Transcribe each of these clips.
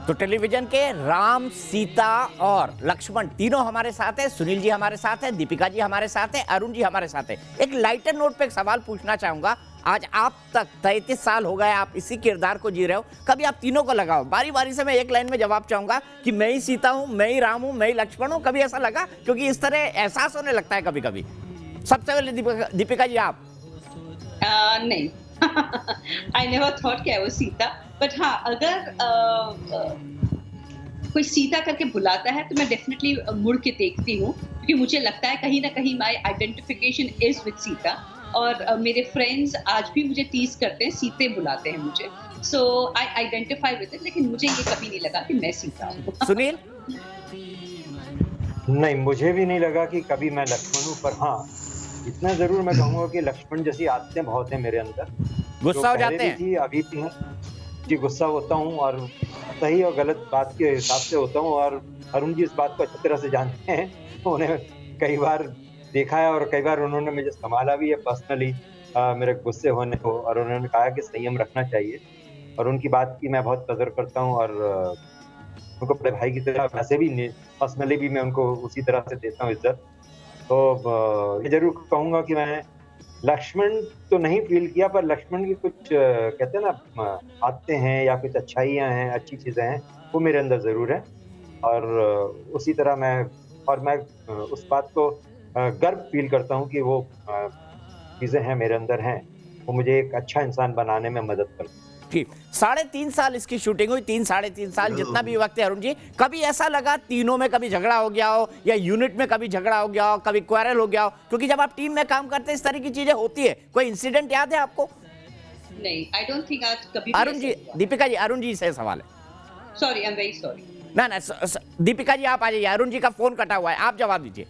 तो टेलीविजन के राम, सीता और लक्ष्मण तीनों हमारे साथ है। सुनील जी हमारे साथ है, दीपिका जी हमारे साथ है, अरुण जी हमारे साथ है। एक लाइटर नोट पे एक सवाल पूछना चाहूंगा। आज आप तक 33 साल हो गए, आप इसी किरदार को जी रहे हो। कभी आप तीनों को लगाओ, बारी बारी से मैं एक लाइन में जवाब चाहूंगा कि मैं ही सीता हूं, मैं ही राम हूं, मैं ही लक्ष्मण हूं। कभी ऐसा लगा? क्योंकि इस तरह एहसास होने लगता है कभी कभी। सबसे पहले दीपिका जी आप। नहीं आई नेवर थॉट कि आई वाज सीता, बट हाँ अगर कोई सीता करके बुलाता है तो मैं डेफिनेटली मुड़ के देखती हूँ, क्योंकि मुझे लगता है कहीं ना कहीं my identification is with Sita. और मेरे फ्रेंड्स आज भी मुझे टीज करते हैं, सीते बुलाते हैं मुझे, सो आई आइडेंटिफाई विद इट। लेकिन मुझे ये कभी नहीं लगा कि मैं सीता हूँ। सुनील? नहीं, मुझे भी नहीं लगा कि कभी मैं लक्ष्मण हूँ, पर हाँ इतना जरूर मैं कहूँगा कि लक्ष्मण जैसी आदतें बहुत हैं मेरे अंदर। गुस्सा हो जाते हैं? थी, अभी भी है जी। गुस्सा होता हूँ और सही और गलत बात के हिसाब से होता हूँ, और अरुण जी इस बात को अच्छी तरह से जानते हैं। उन्हें कई बार देखा है और कई बार उन्होंने मुझे संभाला भी है पर्सनली मेरे गुस्से होने को, और उन्होंने कहा कि संयम रखना चाहिए, और उनकी बात की मैं बहुत कदर करता हूँ। और उनको बड़े भाई की तरह, वैसे भी पर्सनली भी मैं उनको उसी तरह से देता हूँ इज्जत। तो ये जरूर कहूँगा कि मैं लक्ष्मण तो नहीं फील किया, पर लक्ष्मण की कुछ कहते हैं ना आदतें हैं या कुछ अच्छाइयाँ हैं, अच्छी चीज़ें हैं, वो मेरे अंदर ज़रूर है। और उसी तरह मैं उस बात को गर्व फील करता हूँ कि वो चीज़ें हैं मेरे अंदर हैं, वो मुझे एक अच्छा इंसान बनाने में मदद करती हैं। ठीक, 3.5 साल इसकी शूटिंग हुई, 3-3.5 साल जितना भी वक्त है। अरुण जी, कभी ऐसा लगा तीनों में कभी झगड़ा हो गया हो, या यूनिट में कभी झगड़ा हो गया हो, कभी क्वारल हो गया हो? क्योंकि जब आप टीम में काम करते हैं इस तरह की चीजें होती है। कोई इंसिडेंट याद है आपको? नहीं, आई डोंट थिंक आज कभी। अरुण जी, दीपिका जी, अरुण जी से सवाल है। Sorry, I am very sorry. ना दीपिका जी आप आ जाइए, अरुण जी का फोन कटा हुआ है, आप जवाब दीजिए।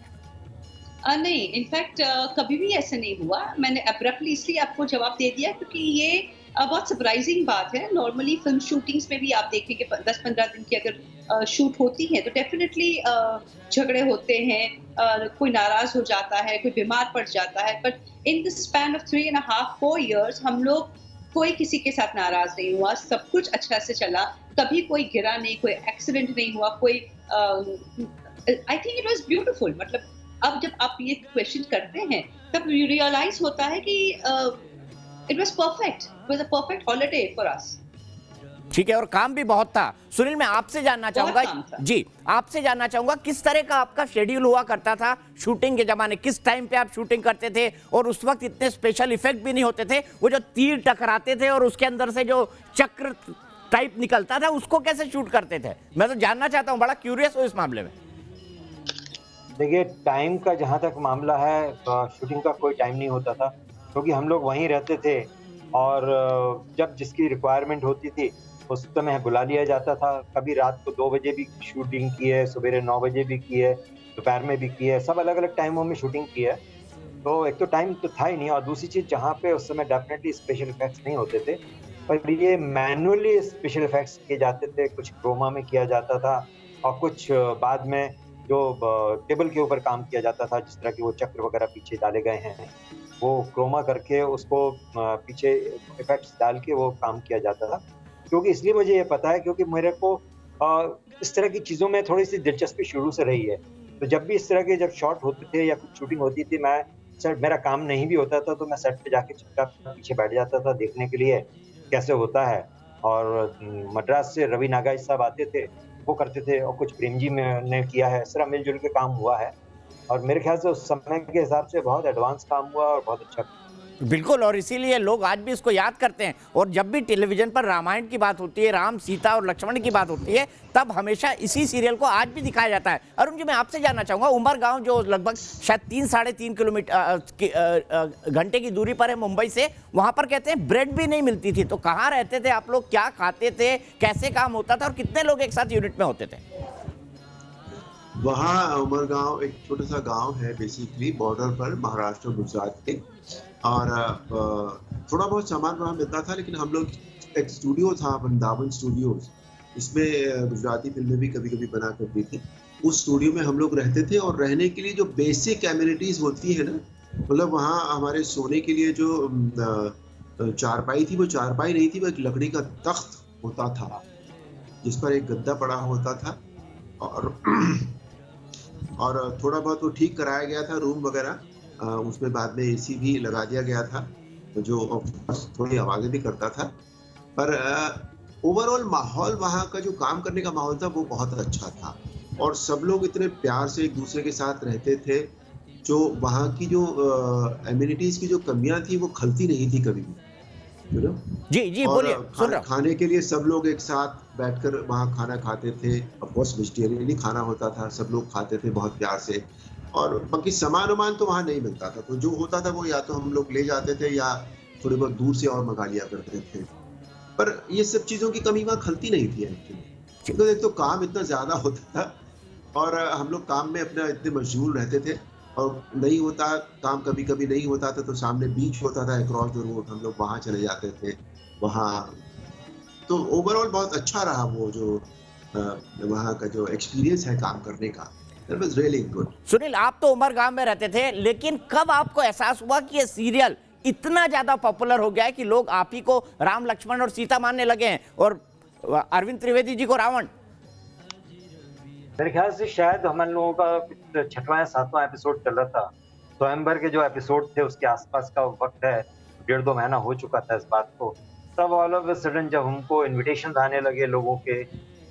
नहीं, इनफैक्ट कभी भी ऐसा नहीं हुआ। मैंने अब्रप्टली इसलिए आपको जवाब दे दिया क्योंकि ये बहुत सरप्राइजिंग बात है। नॉर्मली फिल्म शूटिंग्स में भी आप देखेंगे 10-15 दिन की अगर शूट होती है तो डेफिनेटली झगड़े होते हैं, कोई नाराज हो जाता है, कोई बीमार पड़ जाता है। But in the span of 3.5-4 years हम लोग कोई किसी के साथ नाराज नहीं हुआ, सब कुछ अच्छा से चला, कभी कोई गिरा नहीं, कोई एक्सीडेंट नहीं हुआ, कोई I think it was beautiful. मतलब अब जब आप ये क्वेश्चन करते हैं तब रियलाइज होता है कि it was perfect, it was a perfect holiday for us. ठीक है, और काम भी बहुत था। सुनील, मैं आपसे जानना चाहूंगा जी, आपसे जानना चाहूंगा किस तरह का आपका शेड्यूल हुआ करता था शूटिंग के जमाने? किस टाइम पे आप शूटिंग करते थे? और उस वक्त इतने स्पेशल इफेक्ट भी नहीं होते थे, वो जो तीर टकराते थे और उसके अंदर से जो चक्र टाइप निकलता था, उसको कैसे शूट करते थे? मैं तो जानना चाहता हूँ, बड़ा क्यूरियस हूँ इस मामले में। देखिए, टाइम का जहाँ तक मामला है, शूटिंग का कोई टाइम नहीं होता था, क्योंकि हम लोग वहीं रहते थे, और जब जिसकी रिक्वायरमेंट होती थी उस समय बुला लिया जाता था। कभी रात को 2 बजे भी शूटिंग की है, सवेरे 9 बजे भी की है, दोपहर में भी की है, सब अलग अलग टाइमों में शूटिंग की है। तो एक तो टाइम तो था ही नहीं, और दूसरी चीज़ जहाँ पे उस समय डेफिनेटली स्पेशल इफेक्ट्स नहीं होते थे, पर ये मैनुअली स्पेशल इफेक्ट्स किए जाते थे। कुछ क्रोमा में किया जाता था, और कुछ बाद में जो टेबल के ऊपर काम किया जाता था, जिस तरह के वो चक्र वगैरह पीछे डाले गए हैं, वो क्रोमा करके उसको पीछे इफेक्ट्स डाल के वो काम किया जाता था। क्योंकि इसलिए मुझे ये पता है, क्योंकि मेरे को इस तरह की चीज़ों में थोड़ी सी दिलचस्पी शुरू से रही है। तो जब भी इस तरह के जब शॉट होते थे या कुछ शूटिंग होती थी, मैं सेट, मेरा काम नहीं भी होता था तो मैं सेट पे जाके चुपचाप पीछे बैठ जाता था देखने के लिए कैसे होता है। और मद्रास से रवि नागाई साहब आते थे, वो करते थे, और कुछ प्रेम जी ने किया है। इस तरह मिलजुल के काम हुआ है, और मेरे ख्याल से उस समय के हिसाब से बहुत एडवांस काम हुआ और बहुत अच्छा। बिल्कुल, और इसीलिए लोग आज भी इसको याद करते हैं। और जब भी टेलीविजन पर रामायण की बात होती है, राम, सीता और लक्ष्मण की बात होती है, तब हमेशा इसी सीरियल को आज भी दिखाया जाता है। अरुण जी, मैं आपसे जानना चाहूंगा, उमरगांव जो लगभग शायद 3-3.5 किलोमीटर घंटे की दूरी पर है मुंबई से, वहां पर कहते हैं ब्रेड भी नहीं मिलती थी। तो कहाँ रहते थे आप लोग, क्या खाते थे, कैसे काम होता था, और कितने लोग एक साथ यूनिट में होते थे? वहाँ उमरगांव एक छोटा सा गांव है, बेसिकली बॉर्डर पर महाराष्ट्र और गुजरात के, और थोड़ा बहुत सामान वहाँ मिलता था। लेकिन हम लोग, एक स्टूडियो था वृंदावन स्टूडियोज, इसमें गुजराती फिल्में भी कभी कभी बना करती थी। उस स्टूडियो में हम लोग रहते थे, और रहने के लिए जो बेसिक एमिनिटीज होती है ना, मतलब वहाँ हमारे सोने के लिए जो चारपाई थी, वो चारपाई नहीं थी, वो एक लकड़ी का तख्त होता था, जिस पर एक गद्दा पड़ा होता था, और और थोड़ा बहुत वो ठीक कराया गया था रूम वगैरह, उसमें बाद में एसी भी लगा दिया गया था, जो थोड़ी आवाजें भी करता था। पर ओवरऑल माहौल, वहाँ का जो काम करने का माहौल था वो बहुत अच्छा था, और सब लोग इतने प्यार से एक दूसरे के साथ रहते थे। जो वहाँ की जो एमिनिटीज की जो कमियां थी वो खलती नहीं थी कभी भी, यू नो। जी जी और बोलिए, सुन रहा हूँ। खाने के लिए सब लोग एक साथ बैठकर वहाँ खाना खाते थे। ऑफ कोर्स वेजिटेरियन ही खाना होता था, सब लोग खाते थे बहुत प्यार से। और बाकी सामान वामान तो वहाँ नहीं मिलता था, तो जो होता था वो या तो हम लोग ले जाते थे या थोड़ी बहुत दूर से और मंगा लिया करते थे। पर ये सब चीजों की कमी वहाँ खलती नहीं थी एक्चुअली, क्योंकि एक तो काम इतना ज्यादा होता था, और हम लोग काम में अपना इतने मशगूल रहते थे, और नहीं होता काम, कभी कभी नहीं होता था तो सामने बीच होता था अक्रॉस द रोड, हम लोग वहाँ चले जाते थे। वहाँ तो ओवरऑल बहुत अच्छा रहा वो जो वहाँ का जो एक्सपीरियंस है काम करने का, that was really good. Sunil, आप तो उमरगाम में रहते थे, लेकिन कब आपको एहसास हुआ कि ये सीरियल इतना ज्यादा पॉपुलर हो गया है कि लोग आप ही को राम लक्ष्मण और सीता मानने लगे हैं और अरविंद त्रिवेदी जी को रावण? मेरे ख्याल से शायद हम लोगों का कुछ 6वां या 7वां एपिसोड चल रहा था, स्वयंवर के जो एपिसोड थे उसके आसपास का वक्त है, 1.5-2 महीना हो चुका था इस बात को। तब ऑल ऑफ अ सडन जब हमको इनविटेशन आने लगे लोगों के,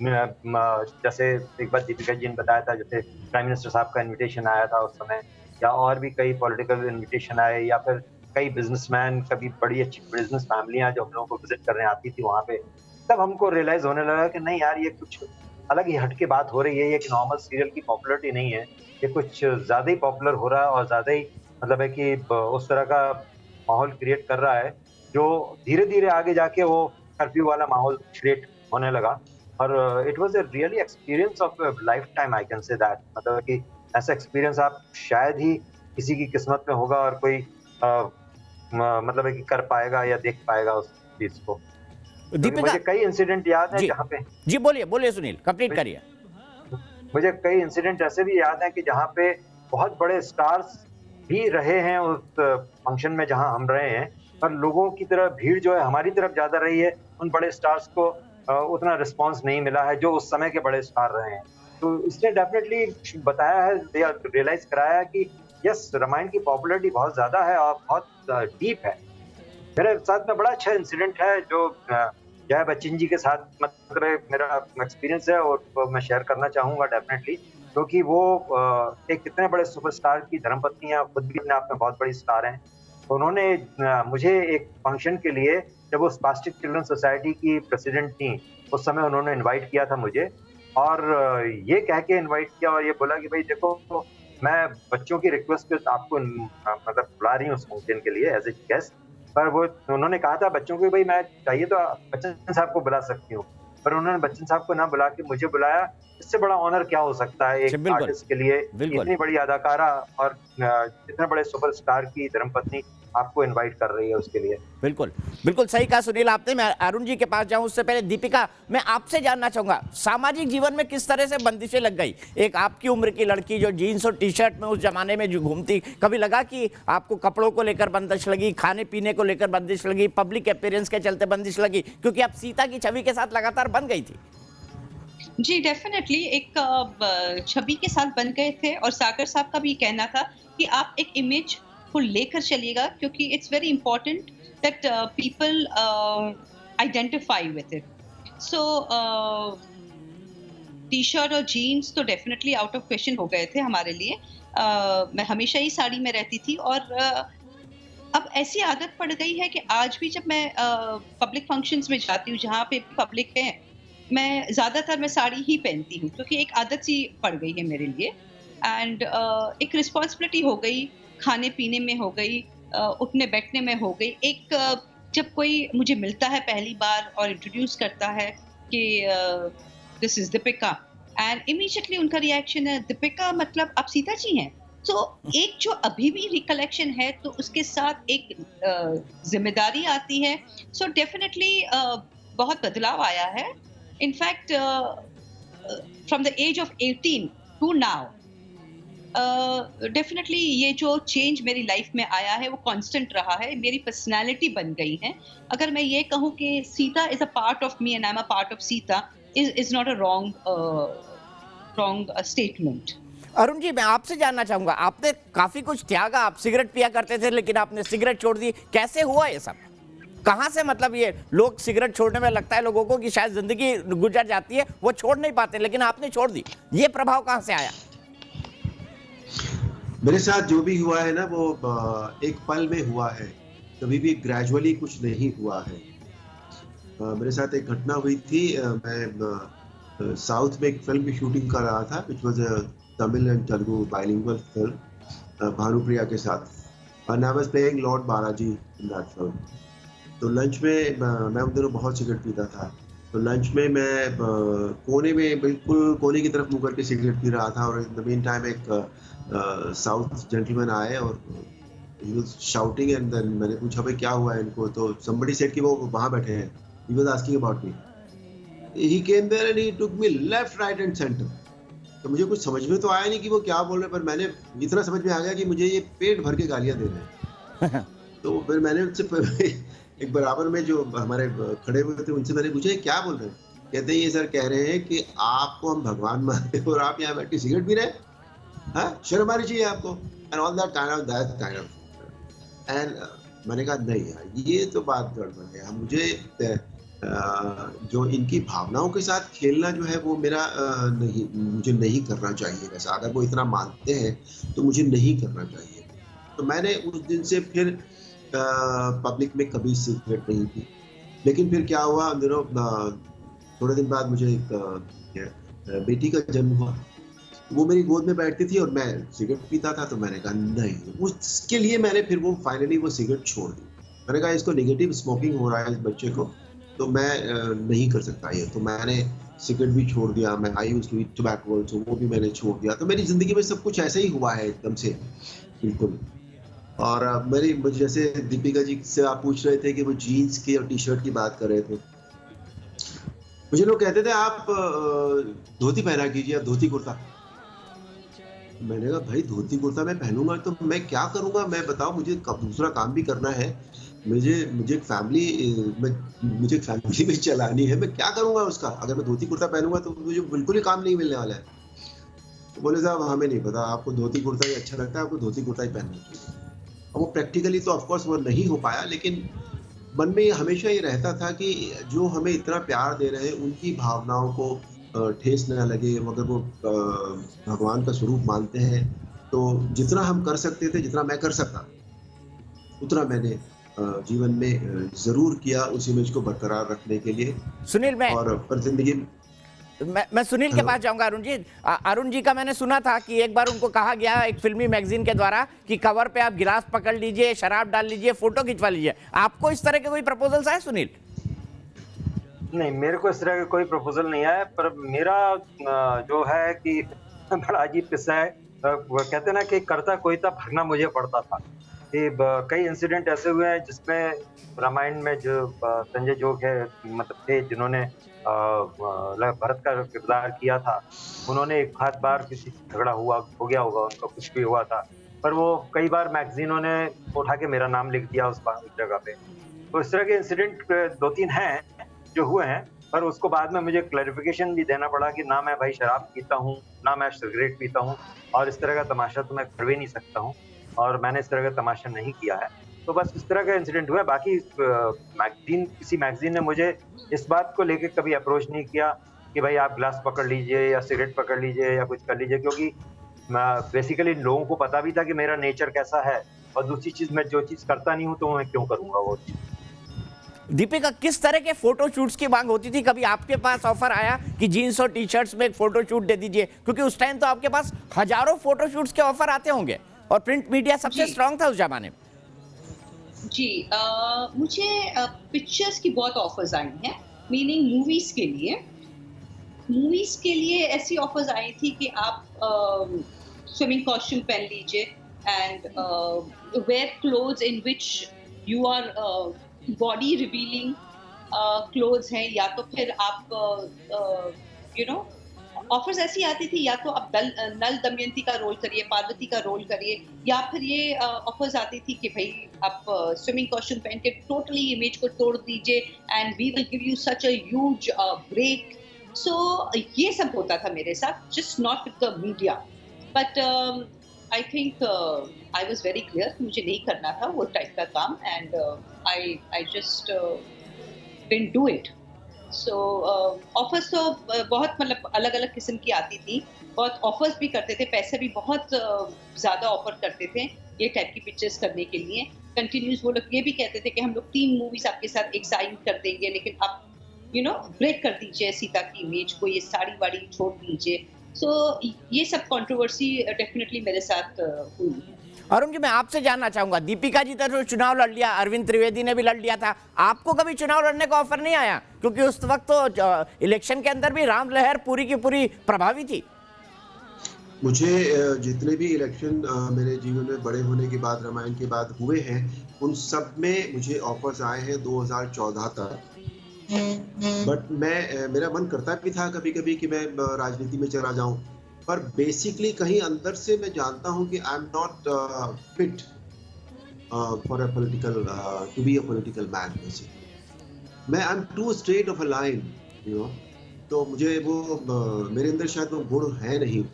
जैसे एक बार दीपिका जी ने बताया था, जैसे प्राइम मिनिस्टर साहब का इनविटेशन आया था उस समय, या और भी कई पॉलिटिकल इनविटेशन आए, या फिर कई बिजनेसमैन, कभी बड़ी अच्छी बिजनेस फैमिलियां जो हम लोगों को विजिट करने आती थी वहाँ पे, तब हमको रियलाइज होने लगा कि नहीं यार, ये कुछ अलग ही हटके बात हो रही है। ये एक नॉर्मल सीरियल की पॉपुलैरिटी नहीं है, ये कुछ ज़्यादा ही पॉपुलर हो रहा है, और ज़्यादा ही मतलब है कि उस तरह का माहौल क्रिएट कर रहा है, जो धीरे-धीरे आगे जाके वो कर्फ्यू वाला माहौल क्रिएट होने लगा। और it was a really experience of a life time, I can say that. मतलब कि ऐसा एक्सपीरियंस आप शायद ही किसी की किस्मत में होगा, और कोई मतलब है कि कर पाएगा या देख पाएगा उस चीज़ को। दीपिका मुझे कई इंसिडेंट याद है जहाँ पे, जी बोलिए बोलिए सुनील, कंप्लीट करिए। मुझे कई इंसिडेंट ऐसे भी याद हैं कि जहाँ पे बहुत बड़े स्टार्स भी रहे हैं उस फंक्शन में जहाँ हम रहे हैं, पर लोगों की तरह भीड़ जो है हमारी तरफ ज्यादा रही है, उन बड़े स्टार्स को उतना रिस्पांस नहीं मिला है जो उस समय के बड़े स्टार रहे हैं। तो इसने डेफिनेटली बताया है, रियलाइज कराया है कि यस, रामायण की पॉपुलैरिटी बहुत ज्यादा है और बहुत डीप है। मेरे साथ में बड़ा अच्छा इंसिडेंट है जो जया बच्चन जी के साथ मतलब मेरा एक्सपीरियंस है, और मैं शेयर करना चाहूँगा डेफिनेटली, क्योंकि वो एक कितने बड़े सुपरस्टार की धर्मपत्नी हैं, खुद भी अपने आप में बहुत बड़ी स्टार हैं। तो उन्होंने मुझे एक फंक्शन के लिए, जब वो स्पास्टिक चिल्ड्रन सोसाइटी की प्रेसिडेंट थी, उस समय उन्होंने इन्वाइट किया था मुझे, और ये कह के इन्वाइट किया और ये बोला कि भाई देखो, मैं बच्चों की रिक्वेस्ट पे आपको मतलब बुला रही हूँ उस फंक्शन के लिए एज ए गेस्ट। पर वो उन्होंने कहा था बच्चों को, भाई मैं चाहिए तो बच्चन साहब को बुला सकती हूँ, पर उन्होंने बच्चन साहब को ना बुला के मुझे बुलाया। इससे बड़ा ऑनर क्या हो सकता है एक आर्टिस्ट के लिए? इतनी बड़ी अदाकारा और इतने बड़े सुपरस्टार की धर्मपत्नी आपको इनवाइट कर रही है उसके लिए। बिल्कुल बिल्कुल सही कहा सुनील आपने। मैं अरुण जी के पास जाऊं उससे पहले दीपिका, मैं आपसे जानना चाहूंगा, सामाजिक जीवन में किस तरह से बंदिशें लग गई? एक आपकी उम्र की लड़की जो जीन्स और टी शर्ट में उस जमाने में जो घूमती, कभी लगा कि आपको कपड़ों को लेकर बंदिश लगी, खाने पीने को लेकर बंदिश लगी, पब्लिक अपीयरेंस के चलते बंदिश लगी, क्योंकि आप सीता की छवि के साथ लगातार बन गई थी? जी डेफिनेटली एक छवि के साथ बन गए थे, और सागर साहब का भी कहना था कि आप एक इमेज को लेकर चलिएगा, क्योंकि it's very important that people identify with it. So T shirt और जीन्स तो डेफिनेटली आउट ऑफ क्वेश्चन हो गए थे हमारे लिए। मैं हमेशा ही साड़ी में रहती थी, और अब ऐसी आदत पड़ गई है कि आज भी जब मैं पब्लिक फंक्शंस में जाती हूँ जहाँ पे पब्लिक है, मैं ज़्यादातर मैं साड़ी ही पहनती हूँ, क्योंकि एक आदत सी पड़ गई है मेरे लिए। एंड एक रिस्पॉन्सिबिलिटी हो गई, खाने पीने में हो गई, उठने बैठने में हो गई। एक जब कोई मुझे मिलता है पहली बार और इंट्रोड्यूस करता है कि this is Deepika, and immediately उनका रिएक्शन है, दीपिका मतलब आप सीता जी हैं। तो एक जो अभी भी रिकलेक्शन है, तो उसके साथ एक जिम्मेदारी आती है। सो डेफिनेटली बहुत बदलाव आया है। In fact from the age of 18 to now, definitely ये जो चेंज मेरी लाइफ में आया है वो कांस्टेंट रहा है, मेरी पर्सनालिटी बन गई है। अगर मैं ये कहूँ कि Sita is a part of me and I am a part of Sita, is not a wrong statement. Arun ji, मैं आपसे जानना चाहूंगा, आपने काफी कुछ त्यागा, आप सिगरेट पिया करते थे लेकिन आपने सिगरेट छोड़ दी, कैसे हुआ ये सब? कहाँ से, मतलब ये लोग सिगरेट छोड़ने में लगता है लोगों को कि शायद जिंदगी गुजर जाती है, वो छोड़ नहीं पाते, लेकिन आपने छोड़ दी, ये प्रभाव कहाँ से आया? मेरे साथ जो भी हुआ है ना वो एक पल में हुआ है, कभी भी ग्रेजुअली कुछ नहीं हुआ है। मेरे साथ एक घटना हुई थी, मैं साउथ में एक फिल्म की शूटिंग कर रहा था, which was a Tamil and Telugu bilingual film Bhanupriya के साथ, and I was playing Lord Balaji in that film. तो लंच में मैं उन दिनों बहुत सिगरेट पीता था, तो लंच में मैं कोने में बिल्कुल कोने की तरफ मुँह करके सिगरेट पी रहा था, और इन द मीन टाइम एक साउथ जेंटलमैन आए और he was shouting, and then मैंने पूछा भाई क्या हुआ है इनको, तो somebody said कि वो वहाँ बैठे हैं, he was asking about me, he came there and he took me left right and center। तो मुझे कुछ समझ में तो आया नहीं कि वो क्या बोल रहे, पर मैंने इतना समझ में आ गया कि मुझे ये पेट भर के गालियां दे रहे हैं। तो फिर मैंने उनसे एक बराबर में जो हमारे खड़े हुए थे उनसे मैंने पूछा क्या बोल रहे हैं? कहते हैं ये सर कह रहे हैं कि आपको हम भगवान मानते हैं और आप यहाँ बैठ के सिगरेट पी रहे हैं, हाँ शर्म आनी चाहिए आपको, and all that kind of and मैंने कहा नहीं यार ये तो बात गड़बड़ है, मुझे जो इनकी भावनाओं के साथ खेलना जो है वो मेरा मुझे नहीं करना चाहिए। वैसा अगर वो इतना मानते हैं तो मुझे नहीं करना चाहिए। तो मैंने उस दिन से फिर पब्लिक में कभी सिगरेट नहीं पी। लेकिन फिर क्या हुआ, थोड़े दिन बाद मुझे एक बेटी का जन्म हुआ, वो मेरी गोद में बैठती थी और मैं सिगरेट पीता था, तो मैंने कहा नहीं, उसके लिए मैंने फिर वो फाइनली वो सिगरेट छोड़ दी। मैंने कहा इसको नेगेटिव स्मोकिंग हो रहा है इस बच्चे को, तो मैं नहीं कर सकता ये, तो मैंने सिगरेट भी छोड़ दिया। मैं I used to eat tobacco, तो वो भी मैंने छोड़ दिया। तो मेरी जिंदगी में सब कुछ ऐसे ही हुआ है एकदम से, बिल्कुल। और मुझे जैसे दीपिका जी से आप पूछ रहे थे कि वो जीन्स की और टी शर्ट की बात कर रहे थे, मुझे लोग कहते थे आप धोती पहना कीजिए, धोती कुर्ता। मैंने कहा भाई धोती कुर्ता मैं पहनूंगा तो मैं क्या करूंगा, मैं बताओ, मुझे दूसरा काम भी करना है, मुझे एक फैमिली में चलानी है, मैं क्या करूंगा उसका। अगर मैं धोती कुर्ता पहनूंगा तो मुझे बिल्कुल ही काम नहीं मिलने वाला है। तो बोले साहब हमें नहीं पता, आपको धोती कुर्ता ही अच्छा लगता है, आपको धोती कुर्ता ही पहनना चाहिए। और वो प्रैक्टिकली तो ऑफकोर्स वो नहीं हो पाया, लेकिन मन में हमेशा ये रहता था कि जो हमें इतना प्यार दे रहे हैं उनकी भावनाओं को ठेस न लगे। अगर वो भगवान का स्वरूप मानते हैं तो जितना हम कर सकते थे, जितना मैं कर सकता, उतना मैंने जीवन में जरूर किया उस इमेज को बरकरार रखने के लिए। सुनील, पर जिंदगी मैं सुनील के पास जाऊंगा। अरुण जी का मैंने सुना था कि एक बार उनको कहा गया एक फिल्मी मैगजीन के द्वारा कि कवर पे आप गिलास पकड़ लीजिए, शराब डाल लीजिए, फोटो खिंचवा लीजिए। आपको इस तरह के कोई प्रपोजल्स आए सुनील? नहीं, मेरे को इस तरह का कोई प्रपोजल नहीं आया, पर मेरा जो है कि बड़ा अजीब किस्सा है। वो कहते हैं ना कि करता कोई था, भरना मुझे पड़ता था। कि कई इंसिडेंट ऐसे हुए हैं जिसमें रामायण में जो संजय जोग है, मतलब थे जिन्होंने भरत का किरदार किया था, उन्होंने एक आध बार किसी झगड़ा हो गया होगा उनका, कुछ भी हुआ था, पर वो कई बार मैगजीनों ने उठा के मेरा नाम लिख दिया उस जगह पे। तो इस तरह के इंसिडेंट 2-3 हैं जो हुए हैं, पर उसको बाद में मुझे क्लैरिफिकेशन भी देना पड़ा कि ना मैं भाई शराब पीता हूँ, ना मैं सिगरेट पीता हूँ, और इस तरह का तमाशा तो मैं कर भी नहीं सकता हूँ, और मैंने इस तरह का तमाशा नहीं किया है। तो बस इस तरह का इंसिडेंट हुआ है। बाकी किसी मैगजीन ने मुझे इस बात को लेके कभी अप्रोच नहीं किया कि भाई आप ग्लास पकड़ लीजिए या सिगरेट पकड़ लीजिए या कुछ कर लीजिए, क्योंकि बेसिकली लोगों को पता भी था कि मेरा नेचर कैसा है, और दूसरी चीज मैं जो चीज करता नहीं हूँ तो मैं क्यों करूंगा वो चीज। दीपिका, किस तरह के फोटो शूट्स की मांग होती थी? कभी आपके पास ऑफर आया कि जीन्स और टी शर्ट्स में एक फोटो शूट दे दीजिए? क्योंकि उस टाइम तो आपके पास हजारों फोटो शूट्स के ऑफर आते होंगे और प्रिंट मीडिया सबसे स्ट्रांग था उस जमाने में। जी, मुझे पिक्चर्स की बहुत ऑफर्स आई हैं, मीनिंग मूवीज के लिए ऐसी ऑफर्स आई थी कि आप स्विमिंग कॉस्ट्यूम पहन लीजिए and wear clothes in which you are body revealing clothes हैं, या तो फिर आप ऑफर्स ऐसी आती थी, या तो आप नल दमयंती का रोल करिए, पार्वती का रोल करिए, या फिर ये ऑफर्स आती थी कि भाई आप स्विमिंग कॉस्ट्यूम पहन के टोटली इमेज को तोड़ दीजिए and we will give you such a huge break. So ये सब होता था मेरे साथ, just not with the media, but I think I was very clear कि मुझे नहीं करना था वो टाइप का काम, and I just didn't do it. So offers तो बहुत मतलब अलग अलग किस्म की आती थी, बहुत ऑफर्स भी करते थे, पैसे भी बहुत ज़्यादा ऑफर करते थे ये टाइप की पिक्चर्स करने के लिए। कंटिन्यूस वो लोग ये भी कहते थे कि हम लोग 3 मूवीज आपके साथ एक साइन कर देंगे, लेकिन आप ब्रेक कर दीजिए सीता की इमेज को, ये साड़ी वाड़ी छोड़ दीजिए। सो ये सब कंट्रोवर्सी डेफिनेटली मेरे साथ हुई है। अरुण जी, मैं आपसे जानना चाहूंगा, दीपिका जी तो चुनाव लड़ लिया, अरविंद त्रिवेदी ने भी लड़ लिया था, आपको कभी चुनाव लड़ने का ऑफर नहीं आया? क्योंकि उस वक्त तो इलेक्शन के अंदर भी राम लहर पूरी की पूरी प्रभावी थी। मुझे जितने भी इलेक्शन मेरे जीवन में बड़े होने के बाद, रामायण के बाद हुए हैं, उन सब में मुझे ऑफर्स आए हैं 2014 तक। बट मेरा मन करता भी था कभी कभी कि मैं राजनीति में चला जाऊं, पर बेसिकली कहीं अंदर से मैं जानता हूं कि I am not fit for a political to be a political man. मैं I am too straight of a line, तो मुझे वो मेरे अंदर शायद वो गुण है नहीं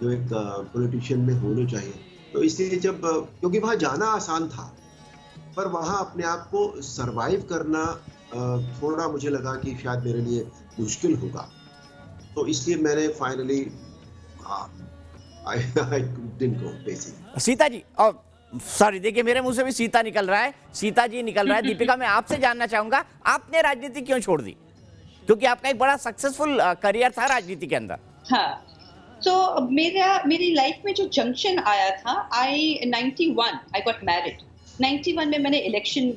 जो एक पॉलिटिशियन में होने चाहिए। तो इसलिए जब क्योंकि वहाँ जाना आसान था, पर वहाँ अपने आप को सरवाइव करना थोड़ा मुझे लगा कि शायद मेरे लिए मुश्किल होगा, तो इसलिए मैंने फाइनली सीता जी, और सॉरी देखिए मेरे मुंह से भी सीता निकल रहा है, सीता जी निकल रहा है। दीपिका, मैं आपसे जानना चाहूंगा, आपने राजनीति क्यों छोड़ दी? क्योंकि आपका एक बड़ा सक्सेसफुल करियर था राजनीति के अंदर। हाँ, तो मेरी लाइफ में जो जंक्शन आया था, 91 आई गॉट मैरिड। 91 में मैंने इलेक्शन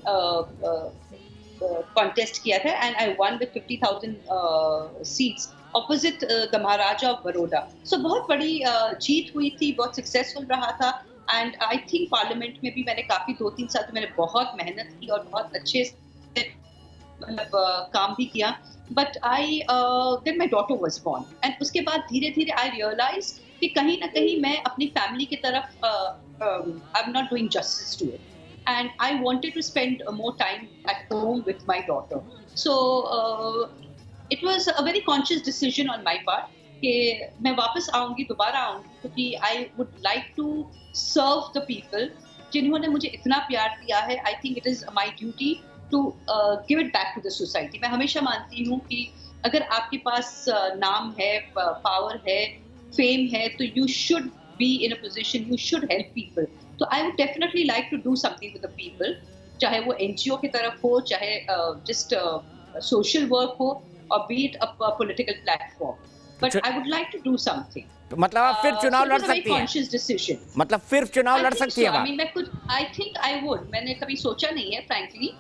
कॉन्टेस्ट किया था, and I won with 50,000 seats opposite the maharaja of Baroda. सो बहुत बड़ी जीत हुई थी, बहुत सक्सेसफुल रहा था, एंड आई थिंक पार्लियामेंट में भी मैंने काफी 2-3 साल तो मैंने बहुत मेहनत की और बहुत अच्छे से मतलब काम भी किया। But then my daughter was born, and उसके बाद धीरे धीरे I realized कि कहीं ना कहीं मैं अपनी फैमिली की तरफ I'm not doing justice to it, and I wanted to spend more time at home with my daughter. So it was a very conscious decision on my part कि मैं वापस आऊंगी, दोबारा आऊंगी, क्योंकि I would like to serve the people जिन्होंने मुझे इतना प्यार दिया है। I think it is my duty to give it back to the society. मैं हमेशा मानती हूँ कि अगर आपके पास नाम है, पावर है, फेम है, तो you should be in a position, you should help people. तो I would definitely like to do something with the people, चाहे वो NGO की तरफ हो, चाहे just social work हो, or be it a political platform. But I would like to do something. तो मतलब आप फिर चुनाव लड़ सकती हैं? Conscious decision. मतलब फिर चुनाव लड़ सकती है? I mean, I think I would. मैंने कभी सोचा नहीं है, frankly,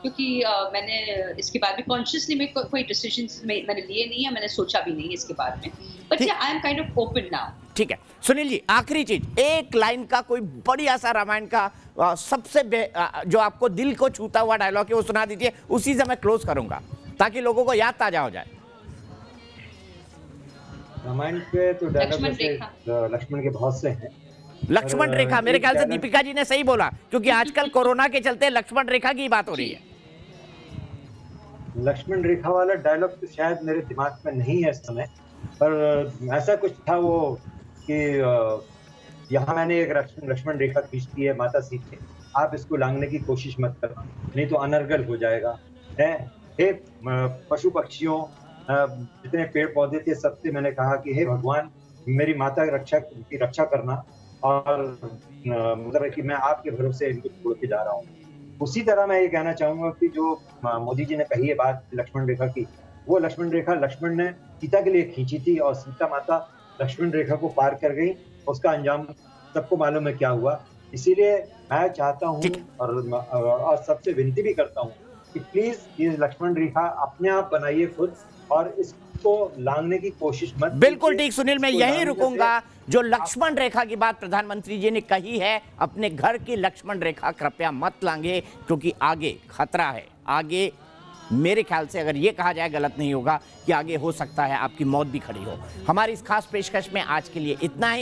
क्योंकि मैंने इसके बाद में कॉन्शियसली में कोई डिसीजंस मैंने लिए नहीं है, मैंने सोचा भी नहीं है इसके बारे में, but I am kind of open now. ठीक है सुनील जी, आखिरी चीज, एक लाइन का कोई बढ़िया सा रामायण का सबसे जो आपको दिल को छूता हुआ डायलॉग है वो सुना दीजिए, उसी से मैं क्लोज करूंगा ताकि लोगों को याद ताजा हो जाए। रामायण के तो डायलॉग लक्ष्मण के बहुत से हैं। लक्ष्मण रेखा, मेरे ख्याल से दीपिका जी ने सही बोला, क्योंकि आजकल कोरोना के चलते लक्ष्मण रेखा की बात हो रही है। लक्ष्मण रेखा वाला डायलॉग तो शायद मेरे दिमाग में नहीं है इस समय, पर ऐसा कुछ था वो कि यहाँ मैंने एक लक्ष्मण रेखा खींच दी है माता सीता, आप इसको लांघने की कोशिश मत करना, नहीं तो अनर्गल हो जाएगा। हे पशु पक्षियों, जितने पेड़ पौधे थे सबसे मैंने कहा कि हे भगवान, मेरी माता की रक्षा करना, और मतलब कि मैं आपके भरोसे इनको छोड़ के जा रहा हूँ। उसी तरह मैं ये कहना चाहूंगा कि जो मोदी जी ने कही है बात लक्ष्मण रेखा की, वो लक्ष्मण रेखा लक्ष्मण ने सीता के लिए खींची थी, और सीता माता लक्ष्मण रेखा को पार कर गई, उसका अंजाम सबको मालूम है क्या हुआ। इसीलिए मैं चाहता हूँ और सबसे विनती भी करता हूँ कि प्लीज ये लक्ष्मण रेखा अपने आप बनाइए खुद, और इसको लांघने की कोशिश मत। बिल्कुल ठीक सुनील, मैं यही रुकूंगा। जो लक्ष्मण रेखा की बात प्रधानमंत्री जी ने कही है, अपने घर की लक्ष्मण रेखा कृपया मत लांघे, क्योंकि आगे खतरा है। आगे मेरे ख्याल से अगर ये कहा जाए गलत नहीं होगा कि आगे हो सकता है आपकी मौत भी खड़ी हो। हमारी इस खास पेशकश में आज के लिए इतना ही।